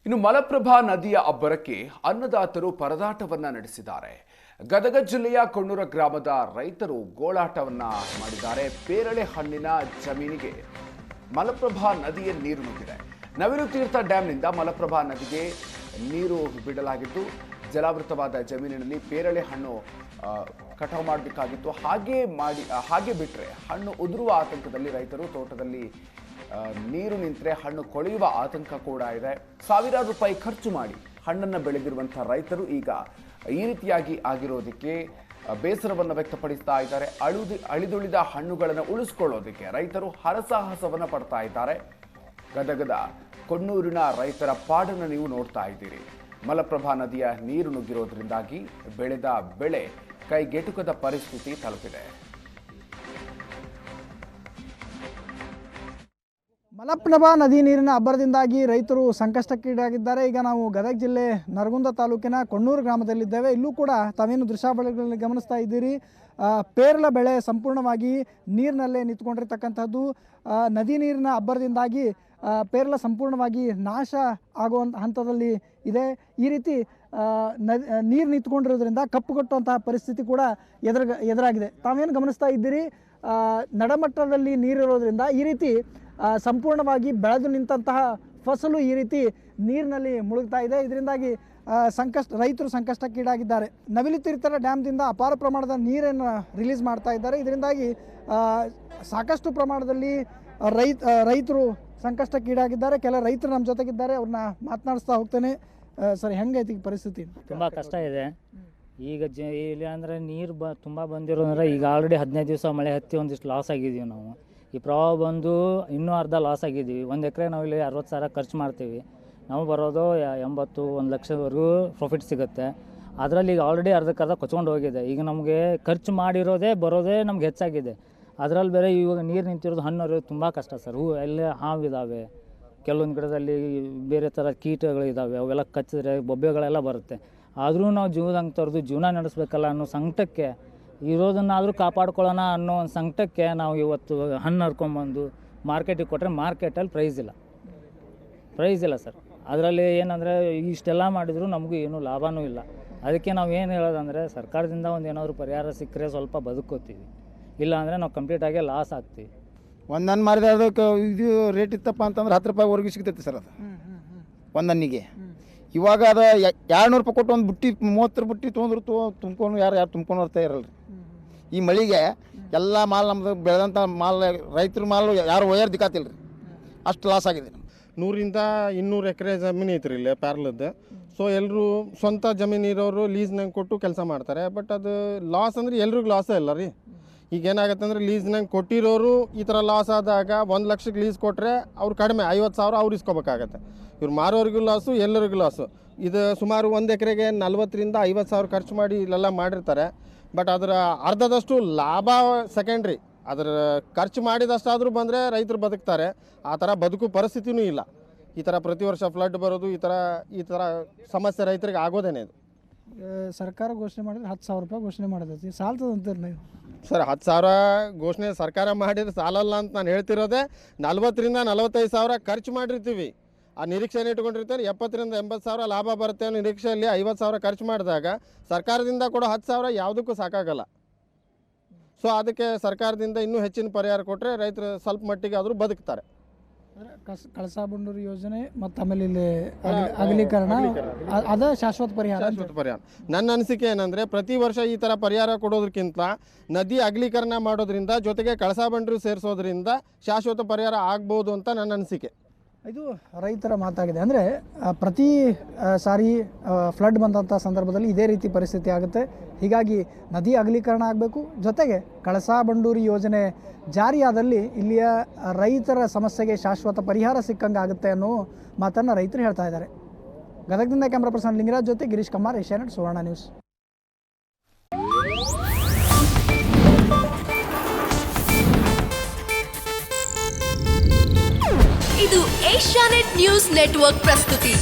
ಇನ್ನು ಮಲಪ್ರಭಾ ನದಿಯ ಅಬ್ಬರಕ್ಕೆ ಅನ್ನದಾತರು ಪರದಾಟವನ್ನ ನಡೆಸಿದ್ದಾರೆ. ಗದಗ ಜಿಲ್ಲೆಯ ಕೊಣ್ಣೂರ ಗ್ರಾಮದ ರೈತರು ಗೋಳಾಟವನ್ನ ಮಾಡಿದ್ದಾರೆ. ಪೇರಳೆ ಹಣ್ಣಿನ ಜಮೀನಿಗೆ ಮಲಪ್ರಭಾ ನದಿಯ ನೀರು ನುಗ್ಗಿದೆ. ನವಿಲು ತೀರ್ಥ ಡ್ಯಾಂನಿಂದ ಮಲಪ್ರಭಾ ನದಿಗೆ ನೀರು ಬಿಡಲಾಗಿದ್ದು, ಜಲಾವೃತವಾದ ಜಮೀನಿನಲ್ಲಿ ಪೇರಳೆ ಹಣ್ಣು ಕಟಾವು ಮಾಡಬೇಕಾಗಿತ್ತು. ಹಾಗೆ ಬಿಟ್ಟರೆ ಹಣ್ಣು ಉದುರುವ ಆತಂಕದಲ್ಲಿ ರೈತರು ತೋಟದಲ್ಲಿ ನೀರು ನಿಂತರೆ ಹಣ್ಣು ಕೊಳೆಯುವ ಆತಂಕ ಕೂಡ ಇದೆ. ಸಾವಿರಾರು ರೂಪಾಯಿ ಖರ್ಚು ಮಾಡಿ ಹಣ್ಣನ್ನು ಬೆಳೆದಿರುವಂತಹ ರೈತರು ಈಗ ಈ ರೀತಿಯಾಗಿ ಆಗಿರೋದಕ್ಕೆ ಬೇಸರವನ್ನು ವ್ಯಕ್ತಪಡಿಸ್ತಾ ಇದ್ದಾರೆ. ಅಳಿದುಳಿದ ಹಣ್ಣುಗಳನ್ನು ಉಳಿಸ್ಕೊಳ್ಳೋದಕ್ಕೆ ರೈತರು ಹರಸಾಹಸವನ್ನು ಪಡ್ತಾ ಇದ್ದಾರೆ. ಗದಗದ ಕೊಣ್ಣೂರಿನ ರೈತರ ಪಾಡನ್ನು ನೀವು ನೋಡ್ತಾ ಇದ್ದೀರಿ. ಮಲಪ್ರಭಾ ನದಿಯ ನೀರು ನುಗ್ಗಿರೋದ್ರಿಂದಾಗಿ ಬೆಳೆದ ಬೆಳೆ ಕೈಗೆಟುಕದ ಪರಿಸ್ಥಿತಿ ತಲುಪಿದೆ. ಮಲಪ್ರಭಾ ನದಿ ನೀರಿನ ಅಬ್ಬರದಿಂದಾಗಿ ರೈತರು ಸಂಕಷ್ಟಕ್ಕೀಡಾಗಿದ್ದಾರೆ. ಈಗ ನಾವು ಗದಗ ಜಿಲ್ಲೆ ನರಗುಂದ ತಾಲೂಕಿನ ಕೊಣ್ಣೂರು ಗ್ರಾಮದಲ್ಲಿದ್ದೇವೆ. ಇಲ್ಲೂ ಕೂಡ ತಾವೇನು ದೃಶ್ಯಾವಳಿಗಳಲ್ಲಿ ಗಮನಿಸ್ತಾ ಇದ್ದೀರಿ. ಪೇರಳ ಬೆಳೆ ಸಂಪೂರ್ಣವಾಗಿ ನೀರಿನಲ್ಲೇ ನಿಂತ್ಕೊಂಡಿರ್ತಕ್ಕಂಥದ್ದು. ನದಿ ನೀರಿನ ಅಬ್ಬರದಿಂದಾಗಿ ಪೇರಳ ಸಂಪೂರ್ಣವಾಗಿ ನಾಶ ಆಗುವಂಥ ಹಂತದಲ್ಲಿ ಇದೆ. ಈ ರೀತಿ ನೀರು ನಿಂತ್ಕೊಂಡಿರೋದ್ರಿಂದ ಕಪ್ಪುಗಟ್ಟುವಂತಹ ಪರಿಸ್ಥಿತಿ ಕೂಡ ಎದುರಾಗಿದೆ. ತಾವೇನು ಗಮನಿಸ್ತಾ ಇದ್ದೀರಿ, ನಡಮಟ್ಟದಲ್ಲಿ ನೀರಿರೋದ್ರಿಂದ ಈ ರೀತಿ ಸಂಪೂರ್ಣವಾಗಿ ಬೆಳೆದು ನಿಂತಹ ಫಸಲು ಈ ರೀತಿ ನೀರಿನಲ್ಲಿ ಮುಳುಗ್ತಾ ಇದೆ. ಇದರಿಂದಾಗಿ ರೈತರು ಸಂಕಷ್ಟಕ್ಕೀಡಾಗಿದ್ದಾರೆ. ನವಿಲು ತೀರ್ಥ ಡ್ಯಾಮ್ದಿಂದ ಅಪಾರ ಪ್ರಮಾಣದ ನೀರನ್ನು ರಿಲೀಸ್ ಮಾಡ್ತಾ ಇದ್ದಾರೆ. ಇದರಿಂದಾಗಿ ಸಾಕಷ್ಟು ಪ್ರಮಾಣದಲ್ಲಿ ರೈತರು ಸಂಕಷ್ಟಕ್ಕೀಡಾಗಿದ್ದಾರೆ. ಕೆಲ ರೈತರು ನಮ್ಮ ಜೊತೆಗಿದ್ದಾರೆ, ಅವ್ರನ್ನ ಮಾತನಾಡಿಸ್ತಾ ಹೋಗ್ತೇನೆ. ಸರ್, ಹೆಂಗೈತಿ ಈಗ ಪರಿಸ್ಥಿತಿ? ತುಂಬ ಕಷ್ಟ ಇದೆ ಈಗ. ಇಲ್ಲಿ ಅಂದರೆ ನೀರು ತುಂಬ ಬಂದಿರೋದಂದ್ರೆ ಈಗ ಆಲ್ರೆಡಿ 15 ದಿವಸ ಮಳೆ ಹತ್ತಿ ಒಂದಿಷ್ಟು ಲಾಸ್ ಆಗಿದ್ದೀವಿ ನಾವು. ಈ ಪ್ರವಾಹ ಬಂದು ಇನ್ನೂ ಅರ್ಧ ಲಾಸ್ ಆಗಿದ್ದೀವಿ. 1 ಎಕರೆ ನಾವು ಇಲ್ಲಿ 60,000 ಖರ್ಚು ಮಾಡ್ತೀವಿ. ನಾವು ಬರೋದು 80-1 ಲಕ್ಷವರೆಗೂ ಪ್ರಾಫಿಟ್ ಸಿಗುತ್ತೆ. ಅದರಲ್ಲಿ ಈಗ ಆಲ್ರೆಡಿ ಅರ್ಧಕ್ಕರ್ಧ ಕೊಚ್ಕೊಂಡು ಹೋಗಿದೆ. ಈಗ ನಮಗೆ ಖರ್ಚು ಮಾಡಿರೋದೇ ಬರೋದೇ ನಮ್ಗೆ ಹೆಚ್ಚಾಗಿದೆ. ಅದರಲ್ಲಿ ಬೇರೆ ಇವಾಗ ನೀರು ನಿಂತಿರೋದು ಹಣ್ಣು ತುಂಬ ಕಷ್ಟ ಸರ್. ಎಲ್ಲ ಹಾವಿದ್ದಾವೆ, ಕೆಲವೊಂದು ಗಿಡದಲ್ಲಿ ಬೇರೆ ಥರ ಕೀಟಗಳಿದ್ದಾವೆ, ಅವೆಲ್ಲ ಕಚ್ಚಿದ್ರೆ ಬೊಬ್ಬೆಗಳೆಲ್ಲ ಬರುತ್ತೆ. ಆದರೂ ನಾವು ಜೀವದಂಗೆ ತೊರೆದು ಜೀವನ ನಡೆಸಬೇಕಲ್ಲ ಅನ್ನೋ ಸಂಕಟಕ್ಕೆ, ಇರೋದನ್ನಾದರೂ ಕಾಪಾಡ್ಕೊಳ್ಳೋಣ ಅನ್ನೋ ಒಂದು ಸಂಕಟಕ್ಕೆ ನಾವು ಇವತ್ತು ಹಣ್ಣು ಹರ್ಕೊಂಬಂದು ಮಾರ್ಕೆಟಿಗೆ ಕೊಟ್ಟರೆ ಮಾರ್ಕೆಟಲ್ಲಿ ಪ್ರೈಸ್ ಇಲ್ಲ ಸರ್. ಅದರಲ್ಲಿ ಏನಂದರೆ ಇಷ್ಟೆಲ್ಲ ಮಾಡಿದರೂ ನಮಗೂ ಏನೂ ಲಾಭವೂ ಇಲ್ಲ. ಅದಕ್ಕೆ ನಾವು ಏನು ಹೇಳೋದಂದರೆ ಸರ್ಕಾರದಿಂದ ಒಂದು ಏನಾದರೂ ಪರಿಹಾರ ಸಿಕ್ಕರೆ ಸ್ವಲ್ಪ ಬದುಕೋತೀವಿ, ಇಲ್ಲ ಅಂದರೆ ನಾವು ಕಂಪ್ಲೀಟಾಗಿ ಲಾಸ್ ಆಗ್ತೀವಿ. ಒಂದನ್ನು ಮಾರಿದ ಅದಕ್ಕೆ ಇದು ರೇಟ್ ಇತ್ತಪ್ಪ ಅಂತಂದ್ರೆ 10 ರೂಪಾಯಿವರೆಗೂ ಸಿಗ್ತೈತೆ ಸರ್. ಅದು ಒಂದನ್ನಿಗೆ ಇವಾಗ ಅದು 200 ರೂಪಾಯಿ ಕೊಟ್ಟು ಒಂದು ಬುಟ್ಟಿ 30 ಬುಟ್ಟಿ ತೊಗೊಂಡ್ರು ತುಂಬ್ಕೊಂಡು ಯಾರು ತುಂಬ್ಕೊಂಡು ಬರ್ತಾ ಇರಲ್ರಿ. ಈ ಮಳೆಗೆ ಎಲ್ಲ ಮಾಲ್ ನಮ್ಮದು ಬೆಳೆದಂಥ ಮಾಲ್ ರೈತರ ಮಾಲ್ ಯಾರು ಒಯ್ಯಾರು ದಿಕ್ಕಾತಿಲ್ಲ ರೀ, ಅಷ್ಟು ಲಾಸ್ ಆಗಿದೆ. 100-200 ಎಕರೆ ಜಮೀನು ಐತ್ರಿ ಇಲ್ಲಿ ಪ್ಯಾರ್ಲದ್ದು. ಸೊ ಎಲ್ಲರೂ ಸ್ವಂತ ಜಮೀನು ಇರೋರು ಲೀಸ್ನಾಗ ಕೊಟ್ಟು ಕೆಲಸ ಮಾಡ್ತಾರೆ. ಬಟ್ ಅದು ಲಾಸ್ ಅಂದರೆ ಎಲ್ರಿಗೂ ಲಾಸೇ ಇಲ್ಲ ರೀ. ಈಗ ಏನಾಗುತ್ತೆ ಅಂದರೆ ಲೀಸ್ನಾಗ ಕೊಟ್ಟಿರೋರು ಈ ಥರ ಲಾಸ್ ಆದಾಗ 1 ಲಕ್ಷಕ್ಕೆ ಲೀಸ್ ಕೊಟ್ಟರೆ ಅವ್ರು ಕಡಿಮೆ 50,000 ಅವ್ರು ಇಸ್ಕೋಬೇಕಾಗತ್ತೆ. ಇವ್ರು ಮಾರೋರಿಗೂ ಲಾಸು, ಎಲ್ಲರಿಗೂ ಲಾಸು. ಇದು ಸುಮಾರು 1 ಎಕರೆಗೆ 40,000-50,000 ಖರ್ಚು ಮಾಡಿ ಇಲ್ಲೆಲ್ಲ ಮಾಡಿರ್ತಾರೆ. ಬಟ್ ಅದರ ಅರ್ಧದಷ್ಟು ಲಾಭ ಸೆಕೆಂಡ್ರಿ. ಅದರ ಖರ್ಚು ಮಾಡಿದಷ್ಟಾದರೂ ಬಂದರೆ ರೈತರು ಬದುಕ್ತಾರೆ. ಆ ಥರ ಬದುಕು ಪರಿಸ್ಥಿತಿನೂ ಇಲ್ಲ. ಈ ಥರ ಪ್ರತಿ ವರ್ಷ ಫ್ಲಡ್ ಬರೋದು, ಈ ಥರ ಸಮಸ್ಯೆ ರೈತರಿಗೆ ಆಗೋದೇನೆ ಇದು. ಸರ್ಕಾರ ಘೋಷಣೆ ಮಾಡಿದ್ರೆ 10,000 ರೂಪಾಯಿ ಘೋಷಣೆ ಮಾಡಿದೈತಿ, ಸಾಲ್ತದ ಅಂತೀರಿ ನೀವು? ಸರ್, 10,000 ಘೋಷಣೆ ಸರ್ಕಾರ ಮಾಡಿದ್ರೆ ಸಾಲಲ್ಲ ಅಂತ ನಾನು ಹೇಳ್ತಿರೋದೆ. 40,000-45,000 ಖರ್ಚು ಮಾಡಿರ್ತೀವಿ. ಆ ನಿರೀಕ್ಷೆಯನ್ನು ಇಟ್ಕೊಂಡಿರ್ತಾರೆ. 70,000-80,000 ಲಾಭ ಬರುತ್ತೆ ಅನ್ನೋ ನಿರೀಕ್ಷೆಯಲ್ಲಿ 50,000 ಖರ್ಚು ಮಾಡಿದಾಗ ಸರ್ಕಾರದಿಂದ ಕೊಡೋ 10,000 ಯಾವುದಕ್ಕೂ ಸಾಕಾಗಲ್ಲ. ಸೊ ಅದಕ್ಕೆ ಸರ್ಕಾರದಿಂದ ಇನ್ನೂ ಹೆಚ್ಚಿನ ಪರಿಹಾರ ಕೊಟ್ಟರೆ ರೈತರು ಸ್ವಲ್ಪ ಮಟ್ಟಿಗೆ ಆದರೂ ಬದುಕ್ತಾರೆ. ಕಳಸಾ ಬಂಡೂರು ಯೋಜನೆ ಮತ್ತು ಆಮೇಲೆ ಇಲ್ಲಿ ಅಗಲೀಕರಣ ಅದ ಶಾಶ್ವತ ಪರಿಹಾರ. ನನ್ನ ಅನಿಸಿಕೆ ಏನಂದರೆ, ಪ್ರತಿ ವರ್ಷ ಈ ಥರ ಪರಿಹಾರ ಕೊಡೋದಕ್ಕಿಂತ ನದಿ ಅಗಲೀಕರಣ ಮಾಡೋದ್ರಿಂದ ಜೊತೆಗೆ ಕಳಸಾ ಬಂಡೂರು ಸೇರಿಸೋದ್ರಿಂದ ಶಾಶ್ವತ ಪರಿಹಾರ ಆಗ್ಬೋದು ಅಂತ ನನ್ನ ಅನಿಸಿಕೆ. ಇದು ರೈತರ ಮಾತಾಗಿದೆ. ಅಂದರೆ ಪ್ರತಿ ಸಾರಿ ಫ್ಲಡ್ ಬಂದಂಥ ಸಂದರ್ಭದಲ್ಲಿ ಇದೇ ರೀತಿ ಪರಿಸ್ಥಿತಿ ಆಗುತ್ತೆ. ಹೀಗಾಗಿ ನದಿ ಅಗಲೀಕರಣ ಆಗಬೇಕು, ಜೊತೆಗೆ ಕಳಸಾ ಬಂಡೂರಿ ಯೋಜನೆ ಜಾರಿಯಾದಲ್ಲಿ ಇಲ್ಲಿಯ ರೈತರ ಸಮಸ್ಯೆಗೆ ಶಾಶ್ವತ ಪರಿಹಾರ ಸಿಕ್ಕಂಗೆ ಆಗುತ್ತೆ ಅನ್ನೋ ಮಾತನ್ನು ರೈತರು ಹೇಳ್ತಾ ಇದ್ದಾರೆ. ಗದಗದಿಂದ ಕ್ಯಾಮ್ರಾ ಪರ್ಸನ್ ಲಿಂಗರಾಜ್ ಜೊತೆ ಗಿರೀಶ್ ಕಮಾರ್, ಏಷ್ಯಾನೆಟ್ ಸುವರ್ಣ ನ್ಯೂಸ್. ಇದು ಏಷ್ಯಾನೆಟ್ ನ್ಯೂಸ್ ನೆಟ್ವರ್ಕ್ ಪ್ರಸ್ತುತಿ.